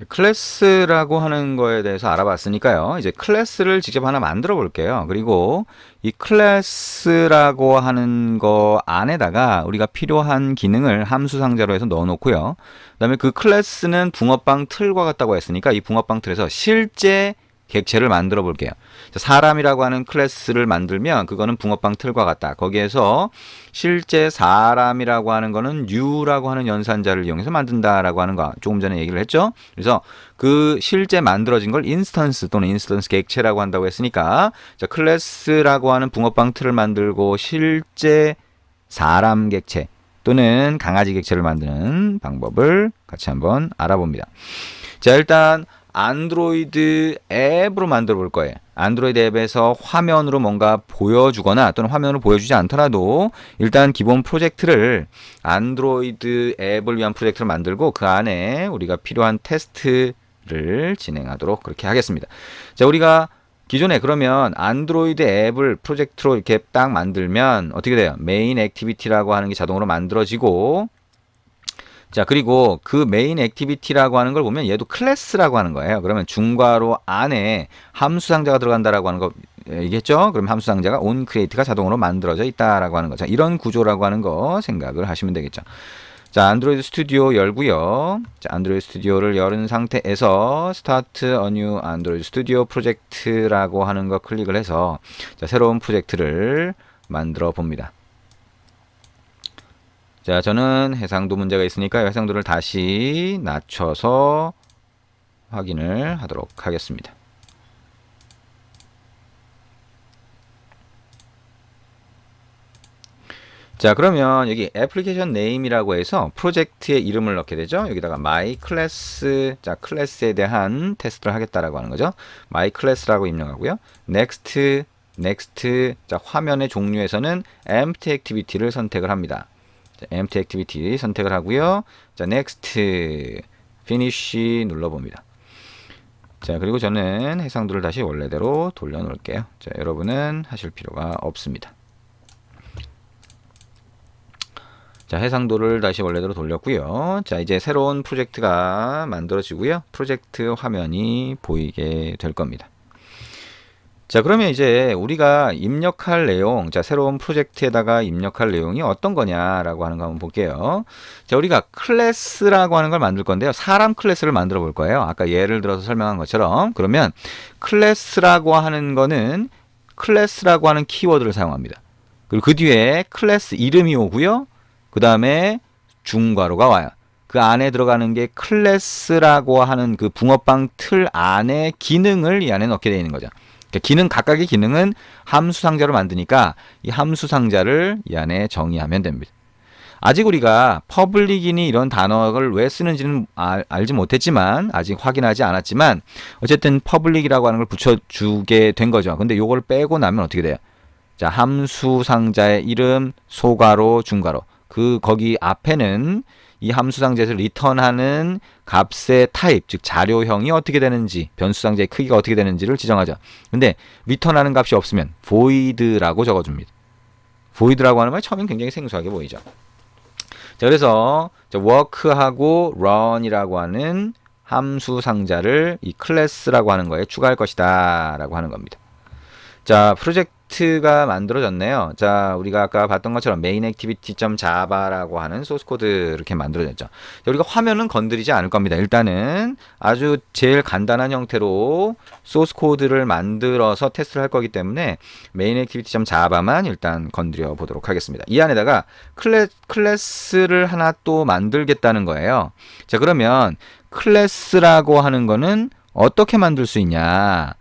클래스라고 하는 거에 대해서 알아봤으니까요. 이제 클래스를 직접 하나 만들어 볼게요. 그리고 이 클래스라고 하는 거 안에다가 우리가 필요한 기능을 함수 상자로 해서 넣어 놓고요. 그다음에 그 클래스는 붕어빵 틀과 같다고 했으니까 이 붕어빵 틀에서 실제 객체를 만들어 볼게요. 사람이라고 하는 클래스를 만들면 그거는 붕어빵 틀과 같다. 거기에서 실제 사람이라고 하는 거는 new라고 하는 연산자를 이용해서 만든다라고 하는 거 조금 전에 얘기를 했죠. 그래서 그 실제 만들어진 걸 인스턴스 또는 인스턴스 객체라고 한다고 했으니까 자, 클래스라고 하는 붕어빵 틀을 만들고 실제 사람 객체 또는 강아지 객체를 만드는 방법을 같이 한번 알아봅니다. 자, 일단 안드로이드 앱으로 만들어 볼 거예요. 안드로이드 앱에서 화면으로 뭔가 보여주거나 또는 화면으로 보여주지 않더라도 일단 기본 프로젝트를 안드로이드 앱을 위한 프로젝트를 만들고 그 안에 우리가 필요한 테스트를 진행하도록 그렇게 하겠습니다. 자, 우리가 기존에 그러면 안드로이드 앱을 프로젝트로 이렇게 딱 만들면 어떻게 돼요? 메인 액티비티라고 하는 게 자동으로 만들어지고 자, 그리고 그 메인 액티비티라고 하는 걸 보면 얘도 클래스라고 하는 거예요. 그러면 중괄호 안에 함수 상자가 들어간다라고 하는 거 얘기했죠? 그럼 함수 상자가 onCreate가 자동으로 만들어져 있다라고 하는 거. 자, 이런 구조라고 하는 거 생각을 하시면 되겠죠. 자, 안드로이드 스튜디오 열고요. 자, 안드로이드 스튜디오를 열은 상태에서 Start a new Android Studio 프로젝트라고 하는 거 클릭을 해서 자, 새로운 프로젝트를 만들어 봅니다. 자, 저는 해상도 문제가 있으니까 해상도를 다시 낮춰서 확인을 하도록 하겠습니다. 자, 그러면 여기 애플리케이션 네임이라고 해서 프로젝트의 이름을 넣게 되죠. 여기다가 my class, 자, 클래스에 대한 테스트를 하겠다라고 하는 거죠. my class라고 입력하고요. next, next, 자, 화면의 종류에서는 empty activity를 선택을 합니다. 자, empty activity 선택을 하고요. 자, next, finish 눌러봅니다. 자, 그리고 저는 해상도를 다시 원래대로 돌려놓을게요. 자, 여러분은 하실 필요가 없습니다. 자, 해상도를 다시 원래대로 돌렸고요. 자, 이제 새로운 프로젝트가 만들어지고요. 프로젝트 화면이 보이게 될 겁니다. 자, 그러면 이제 우리가 입력할 내용, 자, 새로운 프로젝트에다가 입력할 내용이 어떤 거냐라고 하는 거 한번 볼게요. 자, 우리가 클래스라고 하는 걸 만들 건데요. 사람 클래스를 만들어 볼 거예요. 아까 예를 들어서 설명한 것처럼. 그러면 클래스라고 하는 거는 클래스라고 하는 키워드를 사용합니다. 그리고 그 뒤에 클래스 이름이 오고요. 그 다음에 중괄호가 와요. 그 안에 들어가는 게 클래스라고 하는 그 붕어빵 틀 안에 기능을 이 안에 넣게 되어 있는 거죠. 기능 각각의 기능은 함수 상자로 만드니까 이 함수 상자를 이 안에 정의하면 됩니다. 아직 우리가 퍼블릭이니 이런 단어를 왜 쓰는지는 알지 못했지만 아직 확인하지 않았지만 어쨌든 퍼블릭이라고 하는 걸 붙여주게 된 거죠. 근데 요걸 빼고 나면 어떻게 돼요? 자, 함수 상자의 이름, 소괄호, 중괄호. 거기 앞에는 이 함수 상자에서 리턴하는 값의 타입, 즉 자료형이 어떻게 되는지, 변수 상자의 크기가 어떻게 되는지를 지정하죠. 근데 리턴하는 값이 없으면 void라고 적어줍니다. void라고 하는 말이 처음엔 굉장히 생소하게 보이죠. 자, 그래서 work하고 run이라고 하는 함수 상자를 이 클래스라고 하는 거에 추가할 것이다 라고 하는 겁니다. 자, 프로젝트가 만들어졌네요. 자, 우리가 아까 봤던 것처럼 mainActivity.java라고 하는 소스 코드 이렇게 만들어졌죠. 자, 우리가 화면은 건드리지 않을 겁니다. 일단은 아주 제일 간단한 형태로 소스 코드를 만들어서 테스트를 할 거기 때문에 mainActivity.java만 일단 건드려 보도록 하겠습니다. 이 안에다가 클래스를 하나 또 만들겠다는 거예요. 자, 그러면 클래스라고 하는 거는 어떻게 만들 수 있냐?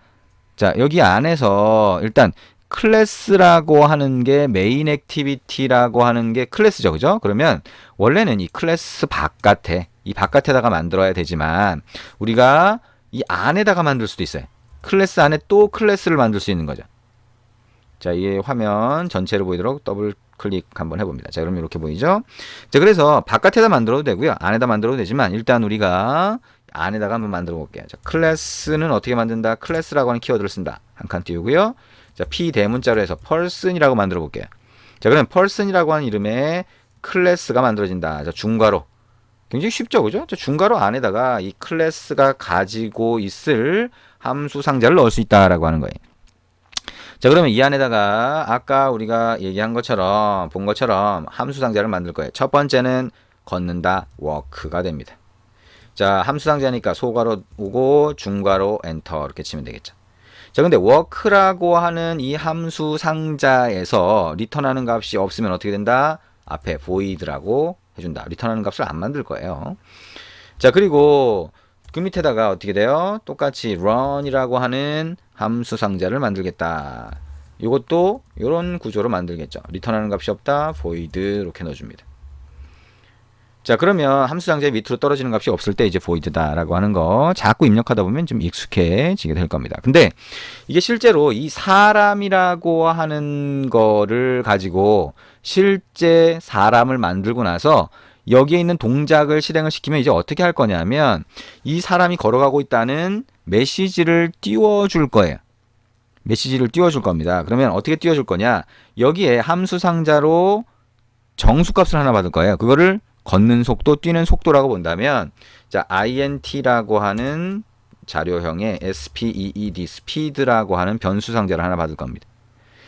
자, 여기 안에서 일단 클래스라고 하는 게 메인 액티비티라고 하는 게 클래스죠. 그죠? 그러면 원래는 이 클래스 바깥에 이 바깥에다가 만들어야 되지만 우리가 이 안에다가 만들 수도 있어요. 클래스 안에 또 클래스를 만들 수 있는 거죠. 자, 이 화면 전체를 보이도록 더블 클릭 한번 해봅니다. 자, 그럼 이렇게 보이죠? 자, 그래서 바깥에다 만들어도 되고요. 안에다 만들어도 되지만 일단 우리가 안에다가 한번 만들어 볼게요. 자, 클래스는 어떻게 만든다? 클래스라고 하는 키워드를 쓴다. 한 칸 띄우고요. 자, P 대문자로 해서 person이라고 만들어 볼게요. 자, 그러면 person이라고 하는 이름의 클래스가 만들어진다. 자, 중괄호. 굉장히 쉽죠, 그죠? 중괄호 안에다가 이 클래스가 가지고 있을 함수 상자를 넣을 수 있다라고 하는 거예요. 자, 그러면 이 안에다가 아까 우리가 얘기한 것처럼 본 것처럼 함수 상자를 만들 거예요. 첫 번째는 걷는다 walk가 됩니다. 자, 함수 상자니까 소괄호 오고 중괄호 엔터 이렇게 치면 되겠죠. 자, 근데 walk라고 하는 이 함수 상자에서 리턴하는 값이 없으면 어떻게 된다? 앞에 void라고 해준다. 리턴하는 값을 안 만들 거예요. 자, 그리고 그 밑에다가 어떻게 돼요? 똑같이 run이라고 하는 함수 상자를 만들겠다. 이것도 이런 구조로 만들겠죠. 리턴하는 값이 없다. void 이렇게 넣어줍니다. 자, 그러면 함수 상자의 밑으로 떨어지는 값이 없을 때 이제 void다라고 하는 거 자꾸 입력하다 보면 좀 익숙해지게 될 겁니다. 근데 이게 실제로 이 사람이라고 하는 거를 가지고 실제 사람을 만들고 나서 여기에 있는 동작을 실행을 시키면 이제 어떻게 할 거냐면 이 사람이 걸어가고 있다는 메시지를 띄워줄 거예요. 메시지를 띄워줄 겁니다. 그러면 어떻게 띄워줄 거냐? 여기에 함수 상자로 정수값을 하나 받을 거예요. 그거를 걷는 속도, 뛰는 속도라고 본다면 자, int라고 하는 자료형의 speed, speed라고 하는 변수 상자를 하나 받을 겁니다.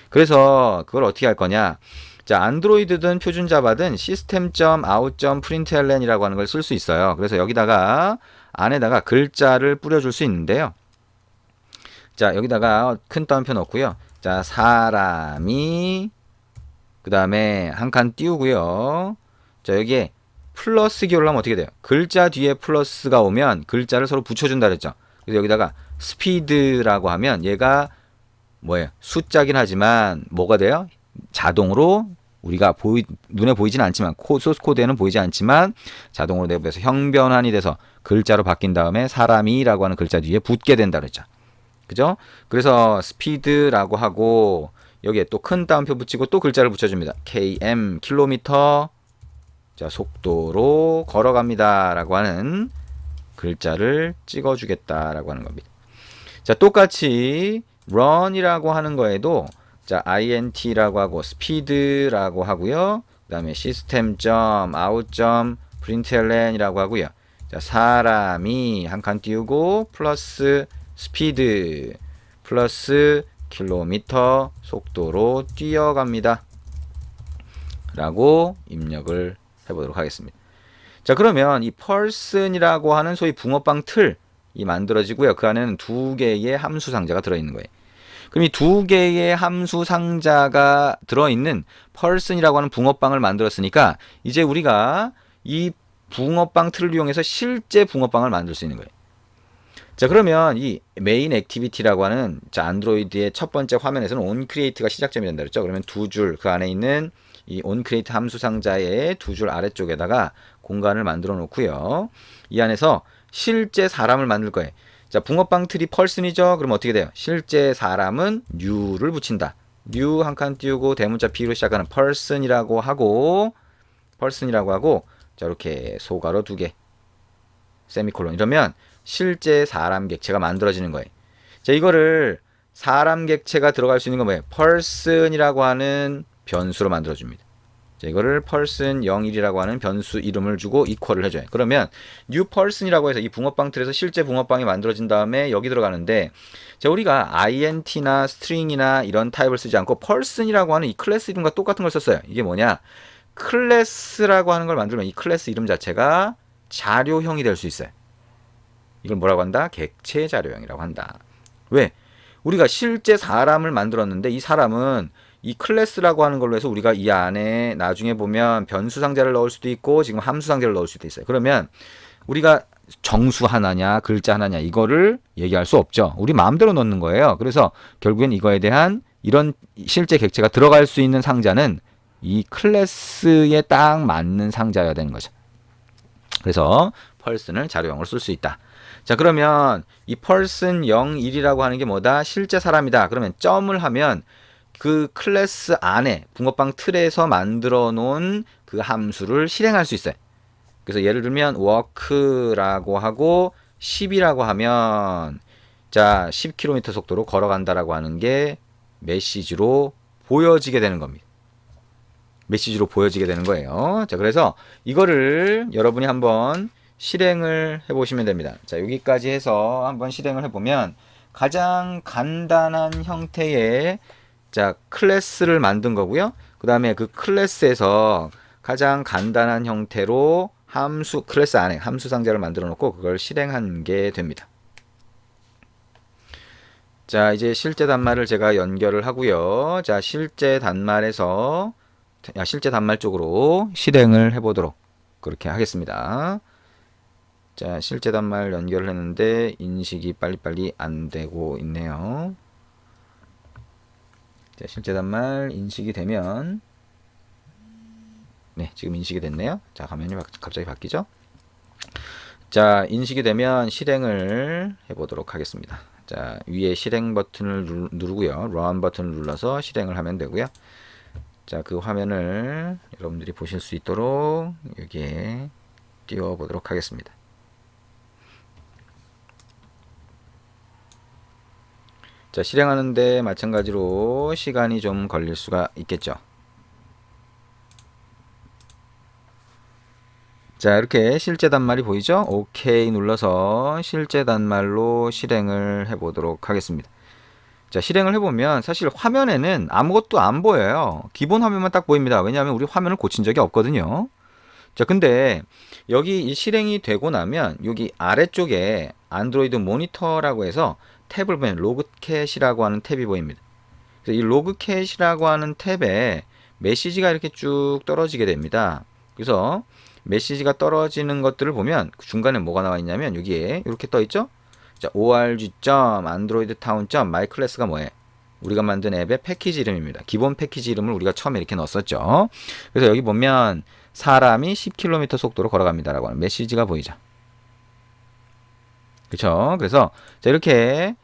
그래서 그걸 어떻게 할 거냐? 자, 안드로이드든 표준 자바든 system.out.println이라고 하는 걸 쓸 수 있어요. 그래서 여기다가 안에다가 글자를 뿌려줄 수 있는데요. 자, 여기다가 큰 따옴표 넣고요. 자, 사람이 그 다음에 한 칸 띄우고요. 자, 여기에 플러스 기호를 하면 어떻게 돼요? 글자 뒤에 플러스가 오면 글자를 서로 붙여준다 그랬죠. 그래서 여기다가 스피드라고 하면 얘가 뭐예요? 숫자긴 하지만 뭐가 돼요? 자동으로 우리가 눈에 보이지는 않지만 소스 코드에는 보이지 않지만 자동으로 내부에서 형변환이 돼서 글자로 바뀐 다음에 사람이라고 하는 글자 뒤에 붙게 된다 그랬죠. 그죠? 그래서 스피드라고 하고 여기에 또 큰 따옴표 붙이고 또 글자를 붙여줍니다. km 킬로미터 자, 속도로 걸어갑니다 라고 하는 글자를 찍어주겠다라고 하는 겁니다. 자, 똑같이 run이라고 하는 거에도 자, int라고 하고 speed라고 하고요. 그 다음에 system.out.println이라고 하고요. 자, 사람이 한 칸 띄우고 플러스 speed 플러스 킬로미터 속도로 뛰어갑니다. 라고 입력을 해보도록 하겠습니다. 자, 그러면 이 person이라고 하는 소위 붕어빵 틀이 만들어지고요. 그 안에는 두 개의 함수 상자가 들어있는 거예요. 그럼 이 두 개의 함수 상자가 들어있는 person이라고 하는 붕어빵을 만들었으니까 이제 우리가 이 붕어빵 틀을 이용해서 실제 붕어빵을 만들 수 있는 거예요. 자, 그러면 이 메인 액티비티라고 하는 자, 안드로이드의 첫 번째 화면에서는 onCreate가 시작점이 된다 그랬죠. 그러면 두 줄 그 안에 있는 이 onCreate 함수 상자의 두 줄 아래쪽에다가 공간을 만들어 놓고요. 이 안에서 실제 사람을 만들 거예요. 자, 붕어빵 틀이 person이죠. 그럼 어떻게 돼요? 실제 사람은 new를 붙인다. new 한 칸 띄우고 대문자 B로 시작하는 person이라고 하고 자, 이렇게 소괄호 두 개 세미콜론 이러면 실제 사람 객체가 만들어지는 거예요. 자, 이거를 사람 객체가 들어갈 수 있는 건 뭐예요? person이라고 하는 변수로 만들어줍니다. 자, 이거를 person 01이라고 하는 변수 이름을 주고 equal을 해줘요. 그러면 new person이라고 해서 이 붕어빵 틀에서 실제 붕어빵이 만들어진 다음에 여기 들어가는데 자, 우리가 int나 string이나 이런 타입을 쓰지 않고 person이라고 하는 이 클래스 이름과 똑같은 걸 썼어요. 이게 뭐냐? 클래스라고 하는 걸 만들면 이 클래스 이름 자체가 자료형이 될 수 있어요. 이걸 뭐라고 한다? 객체 자료형이라고 한다. 왜? 우리가 실제 사람을 만들었는데 이 사람은 이 클래스라고 하는 걸로 해서 우리가 이 안에 나중에 보면 변수 상자를 넣을 수도 있고 지금 함수 상자를 넣을 수도 있어요. 그러면 우리가 정수 하나냐 글자 하나냐 이거를 얘기할 수 없죠. 우리 마음대로 넣는 거예요. 그래서 결국엔 이거에 대한 이런 실제 객체가 들어갈 수 있는 상자는 이 클래스에 딱 맞는 상자여야 되는 거죠. 그래서 person을 자료형으로 쓸 수 있다. 자, 그러면 이 person 01이라고 하는 게 뭐다? 실제 사람이다. 그러면 점을 하면 그 클래스 안에 붕어빵 틀에서 만들어 놓은 그 함수를 실행할 수 있어요. 그래서 예를 들면 walk라고 하고 10이라고 하면 자, 10km 속도로 걸어간다라고 하는 게 메시지로 보여지게 되는 겁니다. 메시지로 보여지게 되는 거예요. 자, 그래서 이거를 여러분이 한번 실행을 해보시면 됩니다. 자, 여기까지 해서 한번 실행을 해보면 가장 간단한 형태의 자, 클래스를 만든 거고요. 그 다음에 그 클래스에서 가장 간단한 형태로 함수, 클래스 안에 함수 상자를 만들어 놓고 그걸 실행한 게 됩니다. 자, 이제 실제 단말을 제가 연결을 하고요. 자, 실제 단말에서 실제 단말 쪽으로 실행을 해보도록 그렇게 하겠습니다. 자, 실제 단말 연결을 했는데 인식이 빨리빨리 안 되고 있네요. 자, 실제 단말 인식이 되면 네, 지금 인식이 됐네요. 자, 화면이 갑자기 바뀌죠? 자, 인식이 되면 실행을 해보도록 하겠습니다. 자, 위에 실행 버튼을 누르고요. Run 버튼을 눌러서 실행을 하면 되고요. 자, 그 화면을 여러분들이 보실 수 있도록 여기에 띄워보도록 하겠습니다. 자, 실행하는데 마찬가지로 시간이 좀 걸릴 수가 있겠죠. 자, 이렇게 실제 단말이 보이죠? OK 눌러서 실제 단말로 실행을 해보도록 하겠습니다. 자, 실행을 해보면 사실 화면에는 아무것도 안 보여요. 기본 화면만 딱 보입니다. 왜냐하면 우리 화면을 고친 적이 없거든요. 자, 근데 여기 이 실행이 되고 나면 여기 아래쪽에 안드로이드 모니터라고 해서 탭을 보면 로그캣이라고 하는 탭이 보입니다. 그래서 이 로그캣이라고 하는 탭에 메시지가 이렇게 쭉 떨어지게 됩니다. 그래서 메시지가 떨어지는 것들을 보면 중간에 뭐가 나와 있냐면 여기에 이렇게 떠 있죠. 자, org.androidtown.myclass가 뭐예요? 우리가 만든 앱의 패키지 이름입니다. 기본 패키지 이름을 우리가 처음에 이렇게 넣었었죠. 그래서 여기 보면 사람이 10km 속도로 걸어갑니다 라고 하는 메시지가 보이죠. 그렇죠? 그래서 자, 이렇게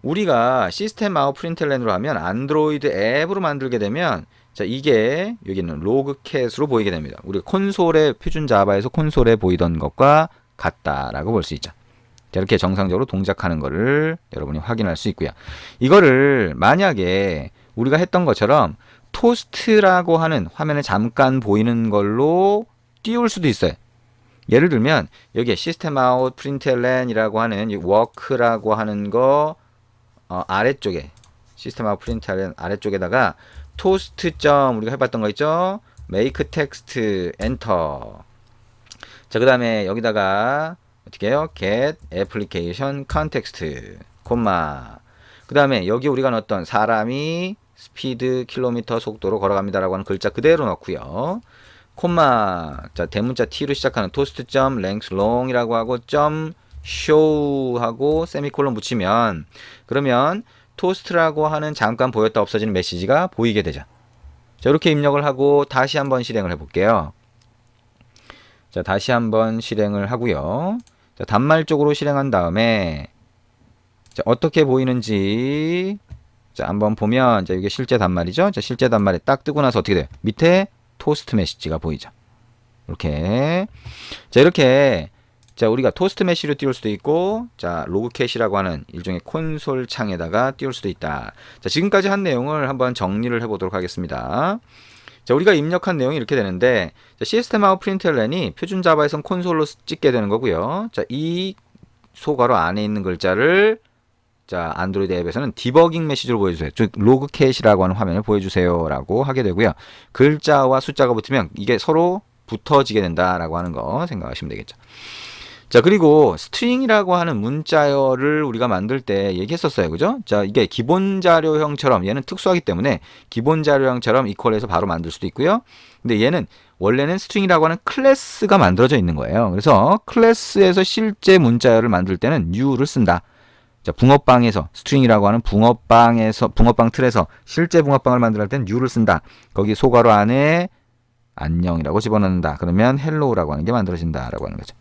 우리가 시스템 아웃 프린틀렌으로 하면 안드로이드 앱으로 만들게 되면 자, 이게 여기는 로그캣으로 보이게 됩니다. 우리 콘솔에 표준 자바에서 콘솔에 보이던 것과 같다라고 볼 수 있죠. 자, 이렇게 정상적으로 동작하는 거를 여러분이 확인할 수 있고요. 이거를 만약에 우리가 했던 것처럼 토스트라고 하는 화면에 잠깐 보이는 걸로 띄울 수도 있어요. 예를 들면 여기에 시스템 아웃 프린틀렌이라고 하는 이 워크라고 하는 거 아래쪽에 시스템 아웃 프린틀렌 아래쪽에다가 토스트 점 우리가 해봤던 거 있죠? make text enter. 자, 그 다음에 여기다가 어떻게 해요? get application context 콤마. 그 다음에 여기 우리가 넣었던 사람이 스피드 킬로미터 속도로 걸어갑니다라고 하는 글자 그대로 넣고요. 콤마. 자, 대문자 T로 시작하는 토스트 점 length long이라고 하고 점 show 하고 세미콜론 붙이면 그러면 토스트라고 하는 잠깐 보였다 없어지는 메시지가 보이게 되죠. 자, 이렇게 입력을 하고 다시 한번 실행을 해볼게요. 자, 다시 한번 실행을 하고요. 자, 단말 쪽으로 실행한 다음에 자, 어떻게 보이는지 자, 한번 보면 자, 이게 실제 단말이죠. 자, 실제 단말에 딱 뜨고 나서 어떻게 돼요? 밑에 토스트 메시지가 보이죠. 이렇게 자, 이렇게 자, 우리가 토스트 메시로 띄울 수도 있고 자, 로그캣이라고 하는 일종의 콘솔 창에다가 띄울 수도 있다. 자, 지금까지 한 내용을 한번 정리를 해보도록 하겠습니다. 자, 우리가 입력한 내용이 이렇게 되는데 자, 시스템 아웃 프린틀렌이 표준 자바에선 콘솔로 찍게 되는 거고요. 자, 이 소괄호 안에 있는 글자를 자, 안드로이드 앱에서는 디버깅 메시지로 보여주세요. 즉 로그캣이라고 하는 화면을 보여주세요 라고 하게 되고요. 글자와 숫자가 붙으면 이게 서로 붙어지게 된다라고 하는 거 생각하시면 되겠죠. 자, 그리고 스트링이라고 하는 문자열을 우리가 만들 때 얘기했었어요. 그죠? 자, 이게 기본 자료형처럼 얘는 특수하기 때문에 기본 자료형처럼 이퀄해서 바로 만들 수도 있고요. 근데 얘는 원래는 스트링이라고 하는 클래스가 만들어져 있는 거예요. 그래서 클래스에서 실제 문자열을 만들 때는 new를 쓴다. 자, 붕어빵에서 스트링이라고 하는 붕어빵에서 붕어빵 틀에서 실제 붕어빵을 만들 때는 new를 쓴다. 거기 소괄호 안에 안녕이라고 집어넣는다. 그러면 hello라고 하는 게 만들어진다라고 하는 거죠.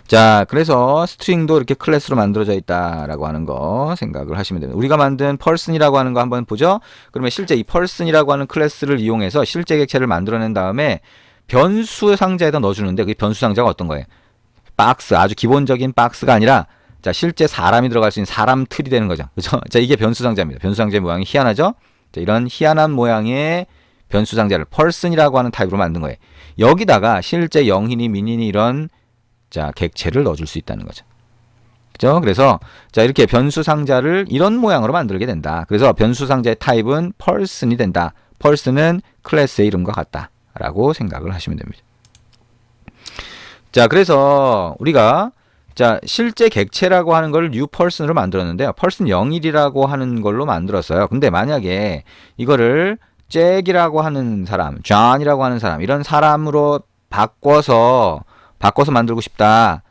자, 그래서 스트링도 이렇게 클래스로 만들어져 있다라고 하는 거 생각을 하시면 됩니다. 우리가 만든 person이라고 하는 거 한번 보죠. 그러면 실제 이 person이라고 하는 클래스를 이용해서 실제 객체를 만들어낸 다음에 변수 상자에다 넣어주는데 그 변수 상자가 어떤 거예요? 박스, 아주 기본적인 박스가 아니라 자, 실제 사람이 들어갈 수 있는 사람 틀이 되는 거죠. 그죠? 자, 이게 변수 상자입니다. 변수 상자의 모양이 희한하죠? 자, 이런 희한한 모양의 변수 상자를 person이라고 하는 타입으로 만든 거예요. 여기다가 실제 영인이 민인이 이런 자 객체를 넣어줄 수 있다는 거죠. 그죠? 그래서 자 이렇게 변수 상자를 이런 모양으로 만들게 된다. 그래서 변수 상자의 타입은 person이 된다. person은 클래스의 이름과 같다라고 생각을 하시면 됩니다. 자 그래서 우리가 자 실제 객체라고 하는 걸 new person으로 만들었는데요. person 01이라고 하는 걸로 만들었어요. 근데 만약에 이거를 잭이라고 하는 사람, 존이라고 하는 사람 이런 사람으로 바꿔서 만들고 싶다.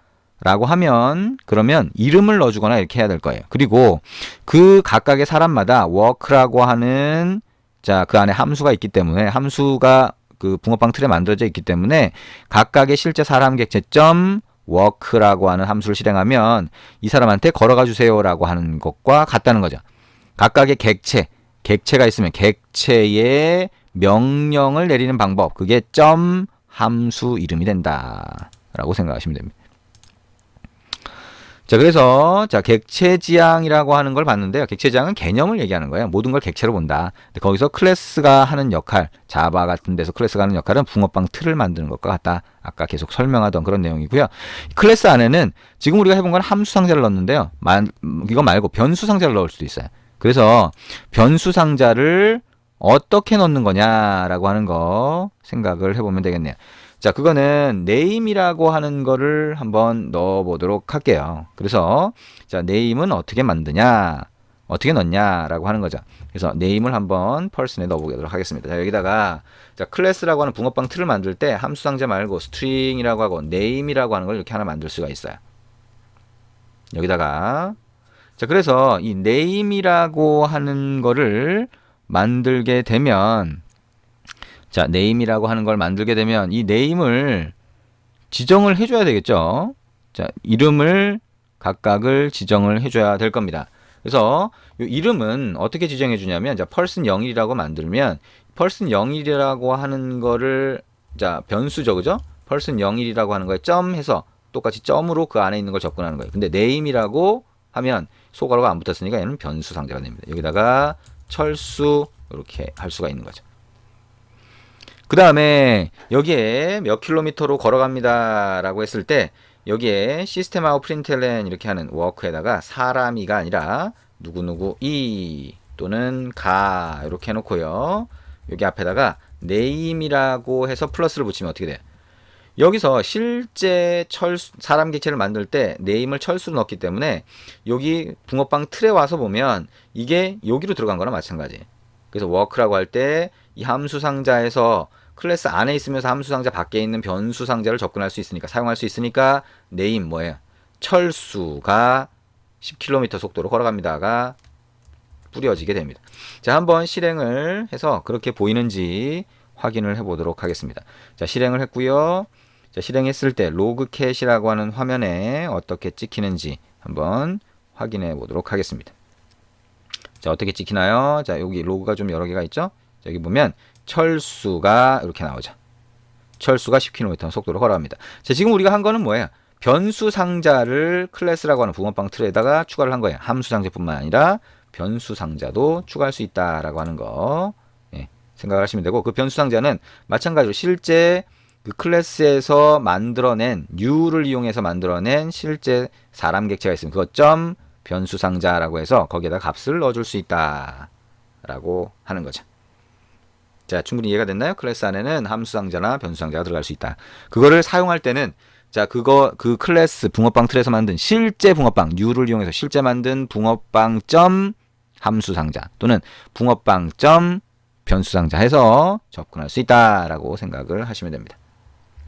라고 하면 그러면 이름을 넣어주거나 이렇게 해야 될 거예요. 그리고 그 각각의 사람마다 work라고 하는 자 그 안에 함수가 있기 때문에 함수가 그 붕어빵 틀에 만들어져 있기 때문에 각각의 실제 사람 객체점 work라고 하는 함수를 실행하면 이 사람한테 걸어가 주세요라고 하는 것과 같다는 거죠. 각각의 객체가 있으면 객체의 명령을 내리는 방법 그게 점 함수 이름이 된다라고 생각하시면 됩니다. 자, 그래서, 자, 객체지향이라고 하는 걸 봤는데요. 객체지향은 개념을 얘기하는 거예요. 모든 걸 객체로 본다. 근데 거기서 클래스가 하는 역할, 자바 같은 데서 클래스가 하는 역할은 붕어빵 틀을 만드는 것과 같다. 아까 계속 설명하던 그런 내용이고요. 클래스 안에는 지금 우리가 해본 건 함수 상자를 넣었는데요. 이거 말고 변수 상자를 넣을 수도 있어요. 그래서 변수 상자를 어떻게 넣는 거냐라고 하는 거 생각을 해보면 되겠네요. 자, 그거는 name이라고 하는 거를 한번 넣어보도록 할게요. 그래서 자, name은 어떻게 만드냐, 어떻게 넣냐라고 하는 거죠. 그래서 name을 한번 person에 넣어보도록 하겠습니다. 자, 여기다가 자, 클래스라고 하는 붕어빵 틀을 만들 때 함수 상자 말고 string이라고 하고 name이라고 하는 걸 이렇게 하나 만들 수가 있어요. 여기다가 자, 그래서 이 name이라고 하는 거를 만들게 되면 자, name이라고 하는 걸 만들게 되면 이 name을 지정을 해줘야 되겠죠. 자, 이름을 각각을 지정을 해줘야 될 겁니다. 그래서 이 이름은 어떻게 지정해 주냐면 자, person 01이라고 만들면 person 01이라고 하는 거를 자, 변수죠. 그죠? person 01이라고 하는 거에 점 해서 똑같이 점으로 그 안에 있는 걸 접근하는 거예요. 근데 name이라고 하면 소괄호가 안 붙었으니까 얘는 변수 상자가 됩니다. 여기다가 철수 이렇게 할 수가 있는 거죠. 그 다음에 여기에 몇 킬로미터로 걸어갑니다 라고 했을 때 여기에 시스템 아웃 프린틀렌 이렇게 하는 워크에다가 사람이가 아니라 누구누구 이 또는 가 이렇게 해놓고요. 여기 앞에다가 name이라고 해서 플러스를 붙이면 어떻게 돼요? 여기서 실제 사람 객체를 만들 때 name을 철수로 넣었기 때문에 여기 붕어빵 틀에 와서 보면 이게 여기로 들어간 거랑 마찬가지. 그래서 work라고 할 때 이 함수 상자에서 클래스 안에 있으면서 함수 상자 밖에 있는 변수 상자를 접근할 수 있으니까 사용할 수 있으니까 name 뭐예요? 철수가 10km 속도로 걸어갑니다가 뿌려지게 됩니다. 자, 한번 실행을 해서 그렇게 보이는지 확인을 해보도록 하겠습니다. 자, 실행을 했고요. 자, 실행했을 때 로그캣이라고 하는 화면에 어떻게 찍히는지 한번 확인해 보도록 하겠습니다. 자, 어떻게 찍히나요? 자, 여기 로그가 좀 여러 개가 있죠? 자, 여기 보면 철수가 이렇게 나오죠. 철수가 10km 속도로 걸어갑니다. 자, 지금 우리가 한 거는 뭐예요? 변수 상자를 클래스라고 하는 붕어빵 틀에다가 추가를 한 거예요. 함수 상자뿐만 아니라 변수 상자도 추가할 수 있다라고 하는 거 생각을 하시면 되고 그 변수 상자는 마찬가지로 실제 그 클래스에서 만들어낸 new를 이용해서 만들어낸 실제 사람 객체가 있으면 그것 점 변수 상자라고 해서 거기에다 값을 넣어줄 수 있다라고 하는 거죠. 자, 충분히 이해가 됐나요? 클래스 안에는 함수 상자나 변수 상자가 들어갈 수 있다. 그거를 사용할 때는 자, 그 클래스 붕어빵 틀에서 만든 실제 붕어빵 new를 이용해서 실제 만든 붕어빵 점 함수 상자 또는 붕어빵 점 변수 상자 해서 접근할 수 있다라고 생각을 하시면 됩니다.